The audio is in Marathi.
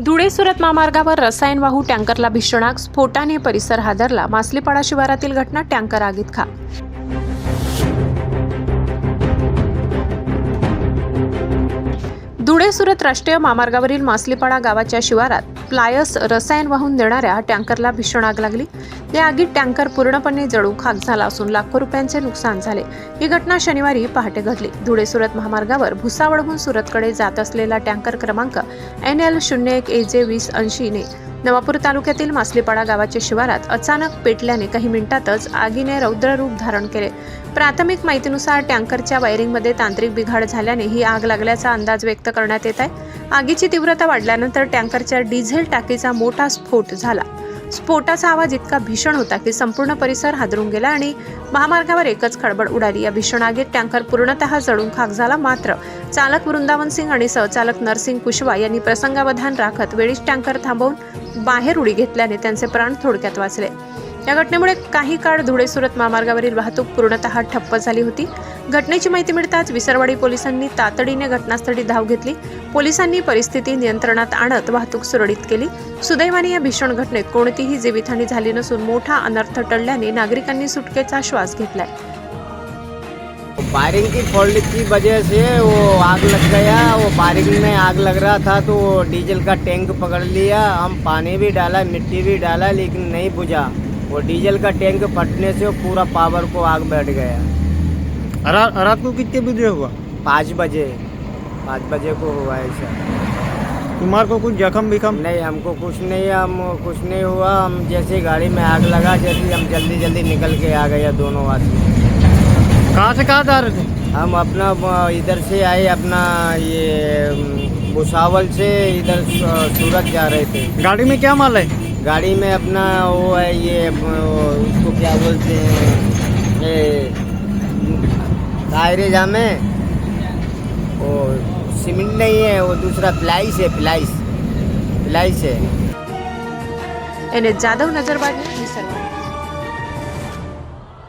धुळे सुरत महामार्गावर रसायन वाहू टँकरला भीषण आग, स्फोटाने परिसर हादरला. मासलीपाडा शिवारातील घटना, टँकर आगीत खाक. धुळे सुरत राष्ट्रीय महामार्गावरील मासलीपाडा गावाच्या शिवारात प्लायस रसायन वाहून देणाऱ्या टँकरला भीषण आग लागली. या आगीत टँकर पूर्णपणे जळून खाक झाला असून लाखो रुपयांचे नुकसान झाले. ही घटना शनिवारी पहाटे घडली. धुळे सुरत महामार्गावर भुसावळहून सुरतकडे जात असलेला टँकर क्रमांक NL01AJ2080 ने नवापूर तालुक्यातील मासलीपाडा गावाच्या शिवारात अचानक पेटल्याने काही मिनिटातच आगीने रौद्र रूप धारण केले. प्राथमिक माहितीनुसार टँकरच्या वायरिंगमध्ये तांत्रिक बिघाड झाल्याने ही आग लागल्याचा अंदाज व्यक्त करण्यात येत आहे. आगीची तीव्रता वाढल्यानंतर टँकरच्या डिझेल टाकीचा मोठा स्फोट झाला. स्फोटाचा आवाज इतका भीषण होता की संपूर्ण परिसर हादरून गेला आणि महामार्गावर एकच खळबळ उडाली. या भीषण आगीत टँकर पूर्णतः जळून खाक झाला. मात्र चालक वृंदावन सिंग आणि सहचालक नरसिंग कुशवा यांनी प्रसंगावधान राखत वेळीच टँकर थांबवून बाहेर उडी घेतल्याने त्यांचे प्राण थोडक्यात वाचले. या घटनेमुळे काही काळ धुळे सुरत महामार्गावरील वाहतूक पूर्णतः ठप्प झाली होती. घटनेची माहिती मिळताच विसरवाडी पोलिसांनी तातडीने घटनास्थळी धाव घेतली. पोलिसांनी परिस्थिती नियंत्रणात आणत वाहतूक सुरळीत केली. सुदैवाने या भीषण घटनेत कोणतीही जीवितहानी झाली नसून मोठा अनर्थ टळल्याने नागरिकांनी सुटकेचा श्वास घेतलाय. वायरिंग की फॉल्ट की वजह से वो आग लग गया. वो वायरिंग में आग लग रहा था तो डीजल का टैंक पकड़ लिया. हम पानी भी डाला, मिट्टी भी डाला, लेकिन नहीं बुझा. वो डीजल का टैंक फटने से पूरा पावर को आग बैठ गया. रात को कितने बजे हुआ? 5 बजे को हुआ ऐसा. तुम्हारे को कुछ जख्म विखम? नहीं, हमको कुछ नहीं हुआ. हम जैसे गाड़ी में आग लगा, जैसे हम जल्दी निकल के आ गए दोनों आदमी. कहाँ से कहाँ जा रहे थे? हम अपना इधर से आए, अपना ये भुसावल से इधर सूरत जा रहे थे. गाड़ी में क्या माल है? गाड़ी में अपना वो है, ये उसको क्या बोलते हैं, ये टायरे जामे. वो सीमेंट नहीं है, वो दूसरा प्लाइस है. NS जाधव, नजरबाज, विसरवाडी.